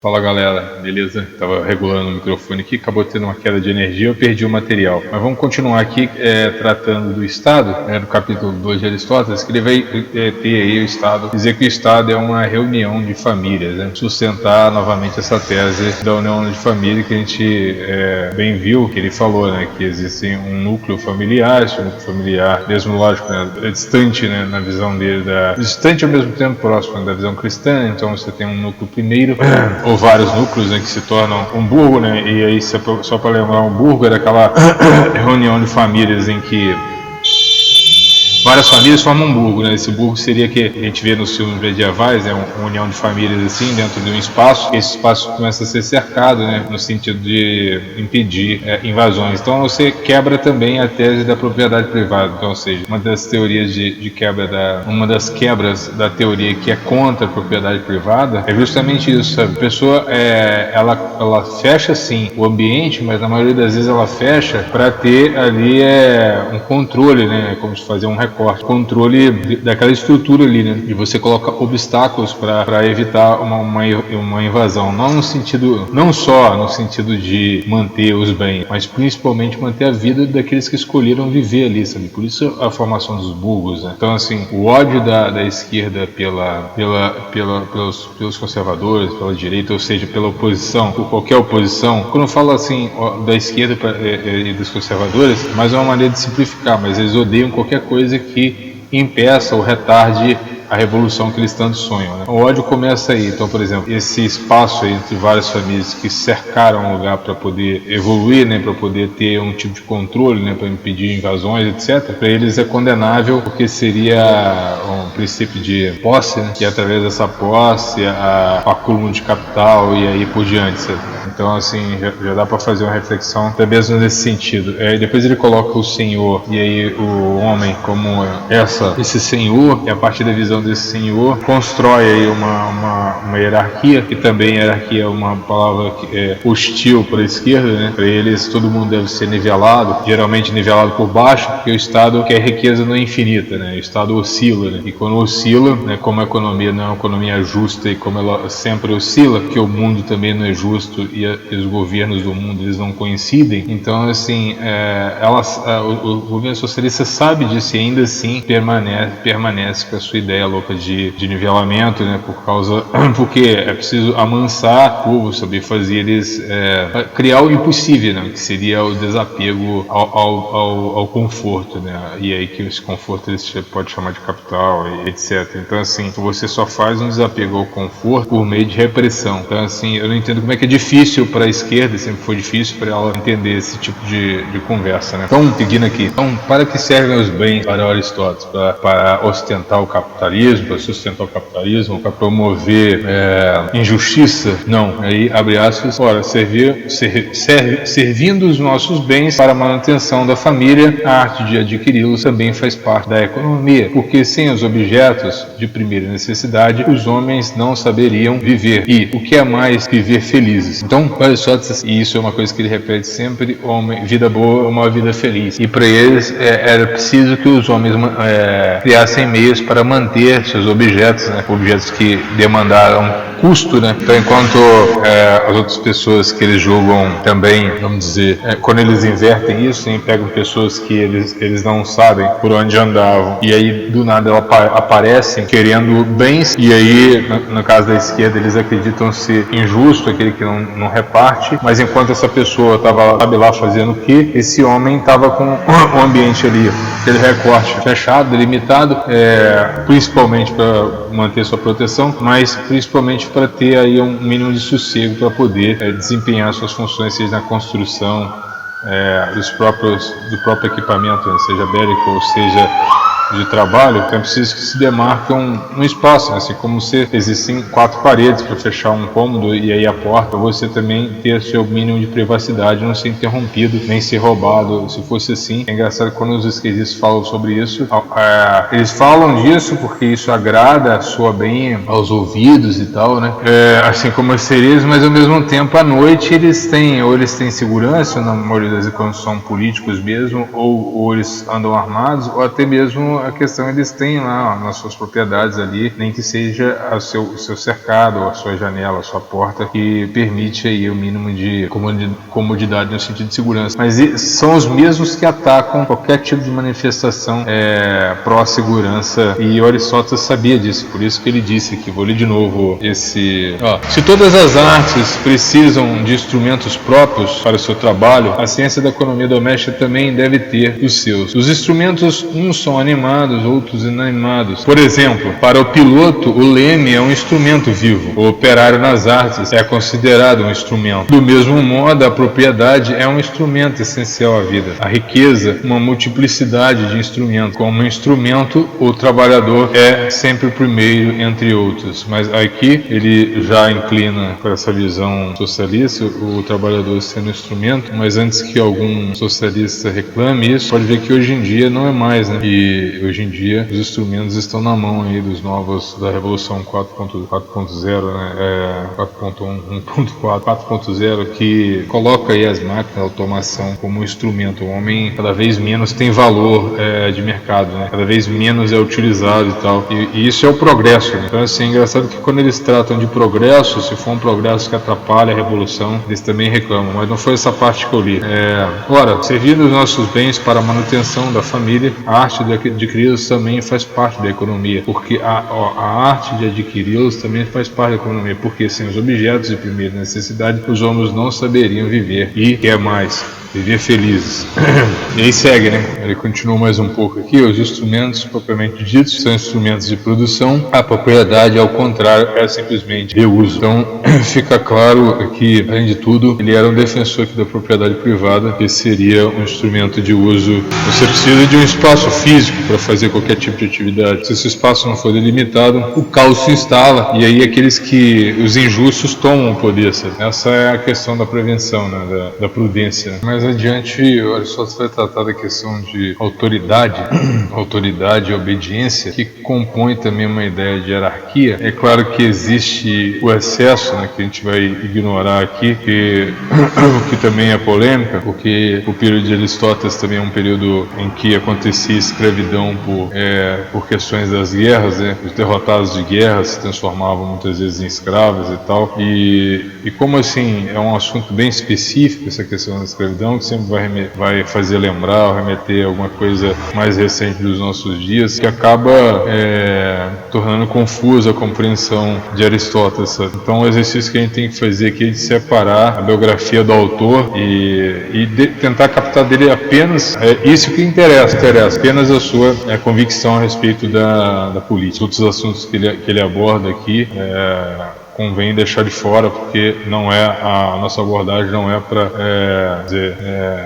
Fala galera, beleza? Tava regulando o microfone aqui, acabou tendo uma queda de energia, eu perdi o material. Mas vamos continuar aqui tratando do Estado, no capítulo 2 de Aristóteles, que ele vai ter aí o Estado, dizer que o Estado é uma reunião de famílias, né? Sustentar novamente essa tese da união de família que a gente bem viu, que ele falou, né? Que existe um núcleo familiar, esse núcleo familiar, mesmo lógico, né? É distante, né? Na visão dele, distante ao mesmo tempo próximo da visão cristã, então você tem um núcleo primeiro, ou vários núcleos, né, que se tornam um burgo, né, e aí só para lembrar, um burgo era aquela reunião de famílias em que várias famílias formam um burgo, né? Esse burgo seria que a gente vê nos filmes medievais, né? Uma união de famílias assim dentro de um espaço. Esse espaço começa a ser cercado, né? No sentido de impedir invasões. Então você quebra também a tese da propriedade privada. Então, ou seja, uma das teorias de quebra uma das quebras da teoria que é contra a propriedade privada é justamente isso, sabe? A pessoa ela fecha sim o ambiente, mas na maioria das vezes ela fecha para ter ali um controle, né? Como se fazer um controle daquela estrutura ali, né? E você coloca obstáculos para evitar uma invasão, não só no sentido de manter os bens, mas principalmente manter a vida daqueles que escolheram viver ali, sabe? Por isso a formação dos burgos, né? Então, assim, o ódio da esquerda pelos conservadores, pela direita, ou seja, pela oposição, por qualquer oposição, quando eu falo assim da esquerda e dos conservadores, mas é uma maneira de simplificar, mas eles odeiam qualquer coisa que impeça ou retarde a revolução que eles tanto sonham, né? O ódio começa aí. Então, por exemplo, esse espaço aí entre várias famílias que cercaram um lugar para poder evoluir, né, para poder ter um tipo de controle, né, para impedir invasões, etc. Para eles é condenável, porque seria um princípio de posse, né, que através dessa posse, o acúmulo de capital e aí por diante, sabe? Então, assim, já dá para fazer uma reflexão até mesmo nesse sentido. Depois ele coloca o senhor e aí o homem como esse senhor, e a partir da visão desse senhor constrói aí uma hierarquia, que também hierarquia é uma palavra que é hostil para a esquerda, né? Para eles todo mundo deve ser nivelado, geralmente nivelado por baixo, porque o Estado quer riqueza não é infinita, né? O Estado oscila, né? E quando oscila, né, como a economia não é uma economia justa e como ela sempre oscila, que o mundo também não é justo e os governos do mundo eles não coincidem, então assim o governo socialista sabe disso e ainda assim permanece com a sua ideia louca de nivelamento, né, porque é preciso amansar o povo, saber fazer eles criar o impossível, né, que seria o desapego ao conforto, né, e aí que esse conforto eles pode chamar de capital, etc. Então assim, você só faz um desapego ao conforto por meio de repressão. Então assim, eu não entendo como é que é difícil para a esquerda, sempre foi difícil para ela entender esse tipo de conversa, né. Então, seguindo aqui, então, para que servem os bens para Aristóteles? Para ostentar o capitalismo, para sustentar o capitalismo, para promover injustiça? Não. Aí, abre aspas, ora, servindo os nossos bens para a manutenção da família, a arte de adquiri-los também faz parte da economia, porque sem os objetos de primeira necessidade, os homens não saberiam viver. E o que é mais viver felizes? Então, Aristóteles, e isso é uma coisa que ele repete sempre, vida boa é uma vida feliz. E para eles era preciso que os homens criassem meios para manter seus objetos, né? Objetos que demandaram custo, né? Então, enquanto as outras pessoas que eles julgam também, vamos dizer, quando eles invertem isso, pegam pessoas que eles não sabem por onde andavam, e aí do nada aparecem querendo bens, e aí no caso da esquerda eles acreditam ser injusto aquele que não reparte, mas enquanto essa pessoa estava, sabe lá fazendo o que, esse homem estava com o ambiente ali, aquele recorte fechado, delimitado, principalmente para manter sua proteção, mas principalmente para ter aí um mínimo de sossego para poder desempenhar suas funções, seja na construção do próprio equipamento, seja bélico ou seja de trabalho. Então é preciso que se demarque um espaço, né? Assim como existem 4 paredes para fechar um cômodo e aí a porta, você também ter seu mínimo de privacidade, não ser interrompido, nem ser roubado. Se fosse assim, é engraçado quando os esquerdistas falam sobre isso, eles falam disso porque isso agrada, soa bem aos ouvidos e tal, né? Assim como os seres, mas ao mesmo tempo à noite eles têm segurança, na maioria das vezes quando são políticos mesmo, ou eles andam armados, ou até mesmo a questão, eles têm lá nas suas propriedades ali, nem que seja o seu cercado, a sua janela, a sua porta, que permite aí o mínimo de comodidade no sentido de segurança. Mas são os mesmos que atacam qualquer tipo de manifestação pró-segurança, e Aristóteles sabia disso, por isso que ele disse que, vou ler de novo se todas as artes precisam de instrumentos próprios para o seu trabalho, a ciência da economia doméstica também deve ter os seus. Os instrumentos, uns são animados, outros inanimados. Por exemplo, para o piloto, o leme é um instrumento vivo. O operário nas artes é considerado um instrumento. Do mesmo modo, a propriedade é um instrumento essencial à vida. A riqueza, uma multiplicidade de instrumentos. Como instrumento, o trabalhador é sempre o primeiro entre outros. Mas aqui ele já inclina para essa visão socialista, o trabalhador sendo instrumento, mas antes que algum socialista reclame isso, pode ver que hoje em dia não é mais, né? E hoje em dia os instrumentos estão na mão aí dos novos, da Revolução 4.0, né? 4.1, 1.4, 4.0, que coloca aí as máquinas, a automação como instrumento. O homem cada vez menos tem valor de mercado, né? Cada vez menos é utilizado e tal. E isso é o progresso, né? Então assim, é engraçado que quando eles tratam de progresso, se for um progresso que atrapalha a revolução, eles também reclamam, mas não foi essa parte que eu li. Ora, servindo os nossos bens para a manutenção da família, a arte de adquiri-los também faz parte da economia, porque a arte de adquiri-los também faz parte da economia, porque sem os objetos de primeira necessidade, os homens não saberiam viver e quer mais. Viver felizes. E aí segue, né? Ele continua mais um pouco aqui. Os instrumentos propriamente ditos são instrumentos de produção. A propriedade, ao contrário, é simplesmente de uso. Então, fica claro que, além de tudo, ele era um defensor aqui da propriedade privada, que seria um instrumento de uso. Você precisa de um espaço físico para fazer qualquer tipo de atividade. Se esse espaço não for delimitado, o caos se instala, e aí os injustos tomam o poder. Sabe? Essa é a questão da prevenção, né? Da prudência. Mais adiante, Aristóteles vai tratar da questão de autoridade e obediência, que compõe também uma ideia de hierarquia. É claro que existe o excesso, né, que a gente vai ignorar aqui, o que também é polêmica, porque o período de Aristóteles também é um período em que acontecia escravidão por questões das guerras, né? Os derrotados de guerra se transformavam muitas vezes em escravos e tal, e como assim é um assunto bem específico essa questão da escravidão, que sempre vai fazer lembrar ou remeter a alguma coisa mais recente dos nossos dias, que acaba tornando confusa a compreensão de Aristóteles. Sabe? Então o exercício que a gente tem que fazer aqui é de separar a biografia do autor e tentar captar dele apenas isso que interessa, apenas a sua convicção a respeito da política. Outros assuntos que ele aborda aqui convém deixar de fora, porque a nossa abordagem não é para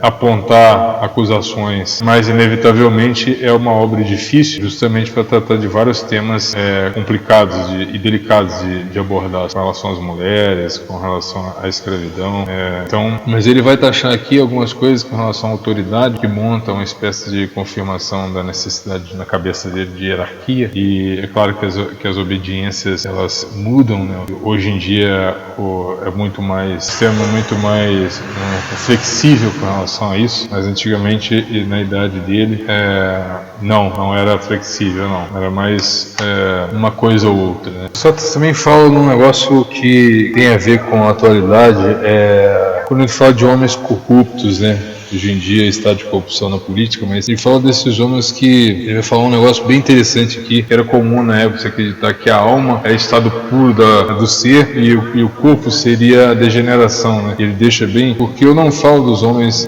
apontar acusações, mas inevitavelmente é uma obra difícil, justamente para tratar de vários temas complicados e delicados de abordar, com relação às mulheres, com relação à escravidão. Mas ele vai taxar aqui algumas coisas com relação à autoridade, que monta uma espécie de confirmação da necessidade na cabeça dele de hierarquia, e é claro que as obediências elas mudam, né? Hoje em dia é muito mais flexível com relação a isso, mas antigamente, na idade dele, não era flexível, não. Era mais uma coisa ou outra, né? Só também fala num negócio que tem a ver com a atualidade, quando ele fala de homens corruptos, né? Hoje em dia está de corrupção na política, mas ele fala desses homens ele vai falar um negócio bem interessante aqui, que era comum na época você acreditar que a alma é estado puro do ser e o corpo seria a degeneração, né? Ele deixa bem, porque eu não falo dos homens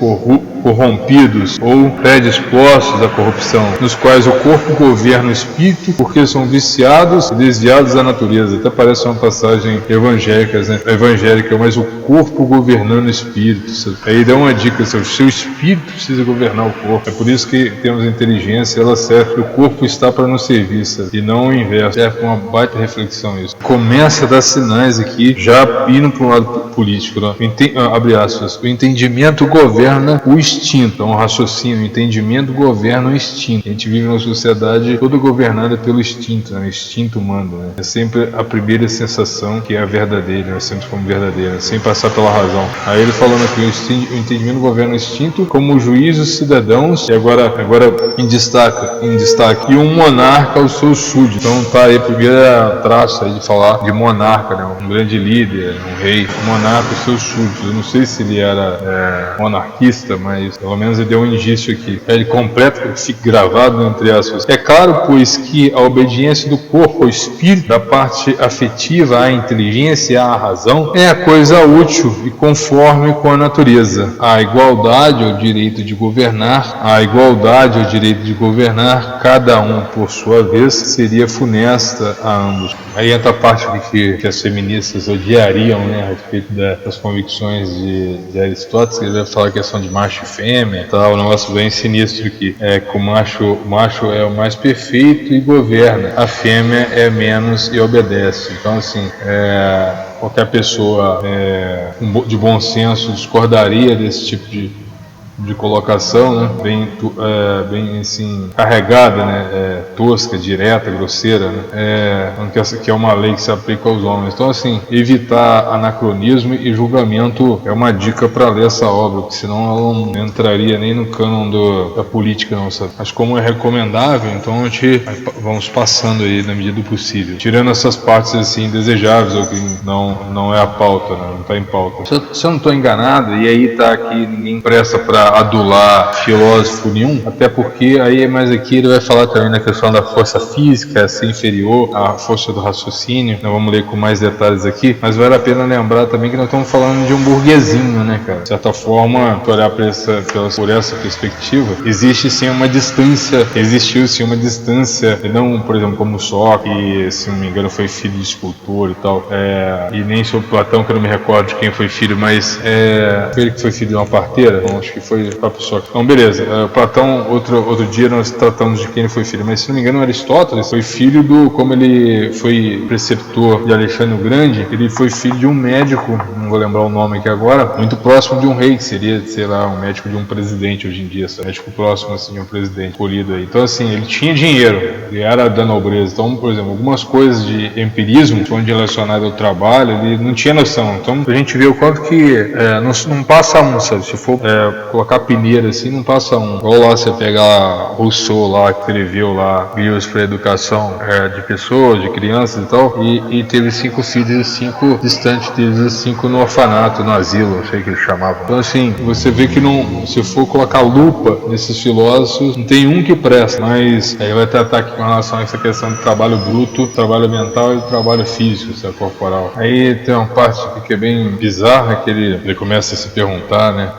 corrompidos ou predispostos à corrupção, nos quais o corpo governa o espírito, porque são viciados e desviados da natureza. Até parece uma passagem evangélica, mas o corpo governando o espírito. Sabe? Aí dá uma dica, sabe? O seu espírito precisa governar o corpo. É por isso que temos a inteligência, ela serve, o corpo está para nos servir, sabe? E não o inverso. É uma baita reflexão isso. Começa a dar sinais aqui, já indo para político, né? Abre aspas, o entendimento governa o instinto, então o raciocínio, o entendimento governa o instinto. A gente vive numa sociedade toda governada pelo instinto, né? O instinto manda, né? É sempre a primeira sensação que é a verdadeira, né? Sempre como verdadeira, sem passar pela razão. Aí ele falando aqui, o entendimento governa o instinto, como o juiz os cidadãos, e agora em destaque, e um monarca aos seus súditos. Então tá aí a primeira traço aí de falar de monarca, né? Um grande líder, um rei, um monarca aos seus súditos. Eu não sei se ele era monarquista, mas pelo menos ele deu um indício aqui. Ele completa, que fica gravado entre aspas. É claro, pois, que a obediência do corpo ao espírito, da parte afetiva à inteligência e à razão, é a coisa útil e conforme com a natureza. A igualdade ao direito de governar, cada um por sua vez, seria funesta a ambos. Aí entra a parte que as feministas odiariam, né, a respeito das convicções de Aristóteles, que ele vai falar a questão de macho e fêmea, tá, um negócio bem sinistro aqui. Que o macho é o mais perfeito e governa, a fêmea é menos e obedece. Então, assim, qualquer pessoa de bom senso discordaria desse tipo de colocação, né? Bem assim, carregada, né? Tosca, direta, grosseira, né? Que é uma lei que se aplica aos homens. Então, assim, evitar anacronismo e julgamento é uma dica para ler essa obra, porque senão ela não entraria nem no cânon da política, não, sabe? Mas como é recomendável, então a gente vamos passando aí na medida do possível, tirando essas partes assim indesejáveis, ou que não é a pauta, né? Não está em pauta. Se eu não estou enganado, e aí tá aqui, ninguém presta para adular filósofo nenhum, até porque aí mais aqui ele vai falar também na questão da força física ser inferior à força do raciocínio. Nós vamos ler com mais detalhes aqui, mas vale a pena lembrar também que nós estamos falando de um burguesinho, né, cara? De certa forma, se olhar por essa perspectiva, existiu sim uma distância, não, por exemplo, como Sócrates, que, se não me engano, foi filho de escultor e tal, e nem sobre Platão, que eu não me recordo de quem foi filho, mas foi ele que foi filho de uma parteira, então, acho que foi a pessoa. Então, beleza. Platão, outro dia nós tratamos de quem ele foi filho, mas se não me engano, Aristóteles foi filho como ele foi preceptor de Alexandre o Grande, ele foi filho de um médico, não vou lembrar o nome aqui agora, muito próximo de um rei, que seria, sei lá, um médico de um presidente hoje em dia, sabe? Médico próximo, assim, de um presidente escolhido aí. Então, assim, ele tinha dinheiro, ele era da nobreza. Então, por exemplo, algumas coisas de empirismo, onde relacionado ao trabalho, ele não tinha noção. Então, a gente vê o quanto que não passa um, sabe? Se for colocar peneira assim, não passa um. Igual lá você pegar Rousseau lá, que escreveu lá livros para educação de pessoas, de crianças e tal, e teve 5 filhos e 5 distantes deles, 5 no orfanato, no asilo, não sei o que eles chamavam. Então, assim, você vê que não, se for colocar lupa nesses filósofos, não tem um que presta, mas aí vai tratar aqui com relação a essa questão do trabalho bruto, trabalho mental e trabalho físico, sabe, corporal. Aí tem uma parte aqui que é bem bizarra, que ele começa a se perguntar, né?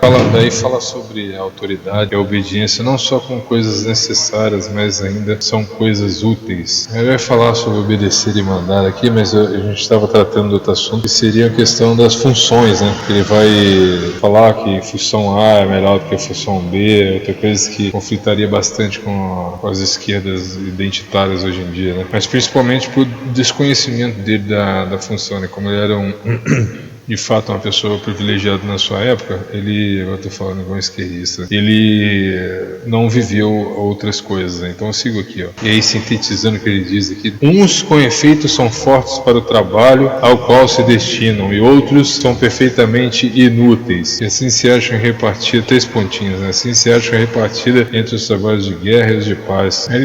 Fala sobre a autoridade e a obediência, não só com coisas necessárias, mas ainda são coisas úteis. Ele vai falar sobre obedecer e mandar aqui, mas a gente estava tratando de outro assunto, que seria a questão das funções, né? Ele vai falar que função A é melhor do que a função B, outra coisa que conflitaria bastante com as esquerdas identitárias hoje em dia, né? Mas principalmente por desconhecimento dele da função, né? Como ele era de fato uma pessoa privilegiada na sua época, eu estou falando igual um esquerdista, ele não viveu outras coisas, né? Então eu sigo aqui, ó. E aí, sintetizando o que ele diz aqui: uns com efeito são fortes para o trabalho ao qual se destinam, e outros são perfeitamente inúteis, e assim se acham repartidas, 3 pontinhos, né? Assim se acham repartidas entre os trabalhos de guerra e os de paz. Aí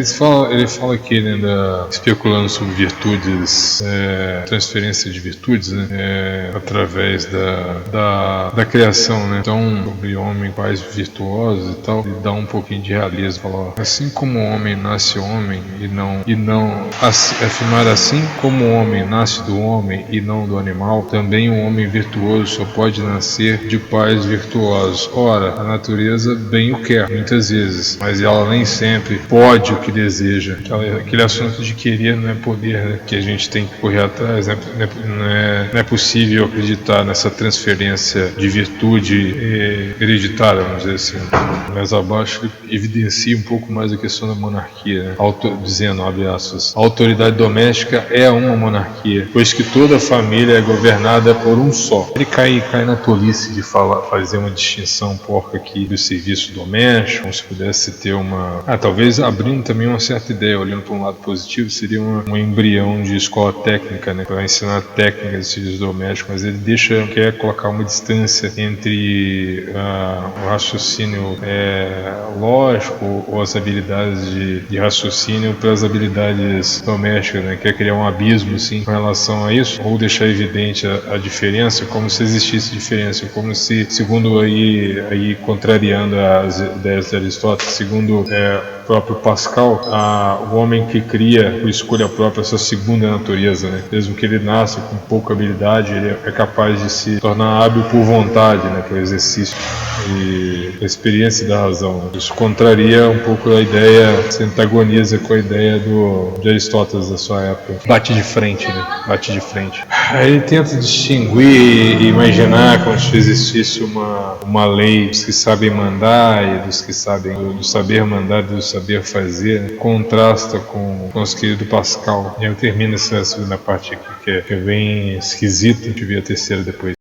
ele fala aqui, né, especulando sobre virtudes, transferência de virtudes, né, através da criação, né? Então, sobre homem, pais virtuosos e tal, ele dá um pouquinho de realismo. Fala, assim como o homem nasce homem afirmar assim como o homem nasce do homem e não do animal, também um homem virtuoso só pode nascer de pais virtuosos. Ora, a natureza bem o quer, muitas vezes, mas ela nem sempre pode o que deseja. Aquele assunto de querer não é poder, né? Que a gente tem que correr atrás, não é possível acreditar acreditar nessa transferência de virtude hereditária, vamos dizer assim. Mas abaixo ele evidencia um pouco mais a questão da monarquia, né? Dizendo, abre aspas, a autoridade doméstica é uma monarquia, pois que toda a família é governada por um só. Ele cai na tolice de fazer uma distinção porca aqui do serviço doméstico, como se pudesse ter uma... talvez abrindo também uma certa ideia, olhando para um lado positivo, seria um embrião de escola técnica, né, para ensinar técnicas de serviço doméstico, mas ele quer colocar uma distância entre o raciocínio lógico ou as habilidades de raciocínio para as habilidades domésticas, né? Quer criar um abismo assim, com relação a isso, ou deixar evidente a diferença, como se existisse diferença, como se, segundo aí contrariando as ideias de Aristóteles, segundo o próprio Pascal, o homem que cria por escolha própria essa segunda natureza, né? Mesmo que ele nasça com pouca habilidade, ele é capaz de se tornar hábil por vontade, né? Pelo exercício e a experiência da razão, né? Isso contraria um pouco a ideia, se antagoniza com a ideia de Aristóteles da sua época. Bate de frente, né? Bate de frente. Aí ele tenta distinguir e imaginar como se existisse uma lei dos que sabem mandar e dos que sabem do saber mandar e do saber fazer, né? Contrasta com o nosso querido Pascal. E eu termino essa segunda parte aqui, que é bem esquisita. A gente vê a terceira depois.